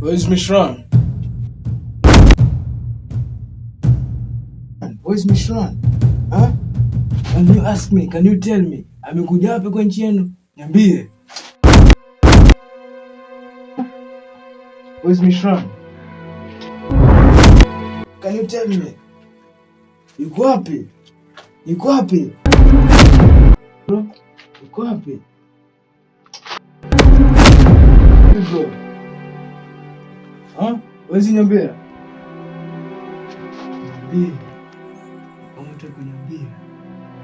Where's Mishran? Where's Mishran? Huh? Can you ask me? Can you tell me? Amekuja wapi kwa nchi yenu? Niambie. Where's Mishran? Can you tell me? Yuko wapi? Yuko wapi? Bro, yuko wapi? Bro. Huh? Wezi niambia? Niambie. Kama utaki kuniambia,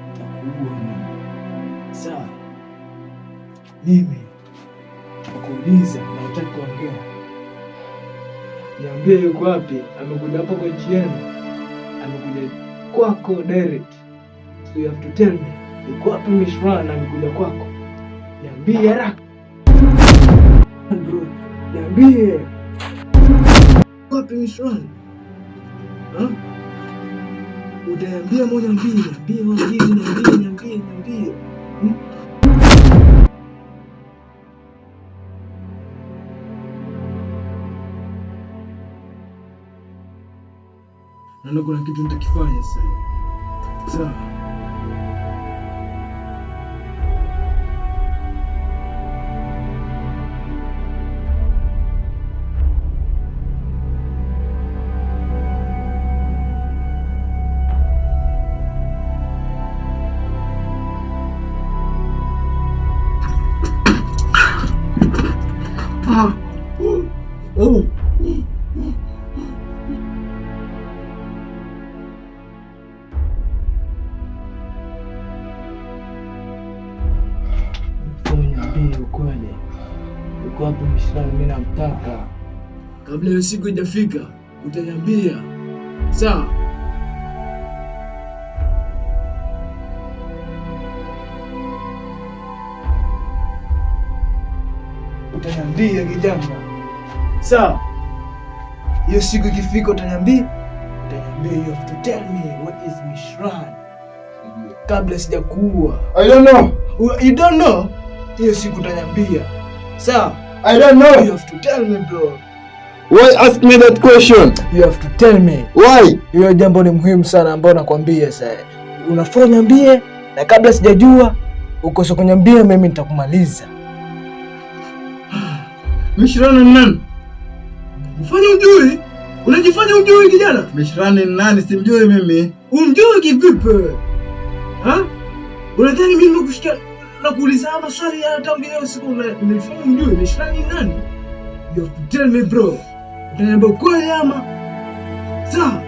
nitakuua mimi. Sawa? Mimi nakuuliza na utaki kuongea. Niambie yuko wapi? Amekuja hapa kwa nchi yenu? Amekuja kwako direct. So you have to tell me. Yuko wapi Mishran amekuja kwako? Niambie haraka. Bro, niambie. Yuko wapi Mishran? Huh? Utaniambia moja mbili, niambie. Naona kuna kitu nitakifanya sasa. Sawa. Niambie ukweli. Yuko wapi Mishran? Mimi namtaka. Kabla hiyo siku haijafika, utaniambia. Sawa? Utaniambia kijana. Sawa? Hiyo siku ikifika utaniambia. You have to tell me what is Mishran. Kabla sijakuua. I don't know. You don't know? Hiyo siku utaniambia. Sawa? I don't know. You have to tell me, bro. Why ask me that question? You have to tell me. Why? Hiyo jambo ni muhimu sana ambao nakwambia sasa. Unafaa niambie na kabla sijajua ukose kuniambia mimi nitakumaliza. Mishran ni nani? Ufanye ujui? Unajifanya ujui kijana? Mishran ni nani? Simjui mimi. Umjui kivipi? Ha? Unadhani mimi nakushika na kuuliza maswali ya tangu leo siku unafanya ujui Mishran ni nani? You have to tell me, bro. Utaniambia kweli ama? Sawa?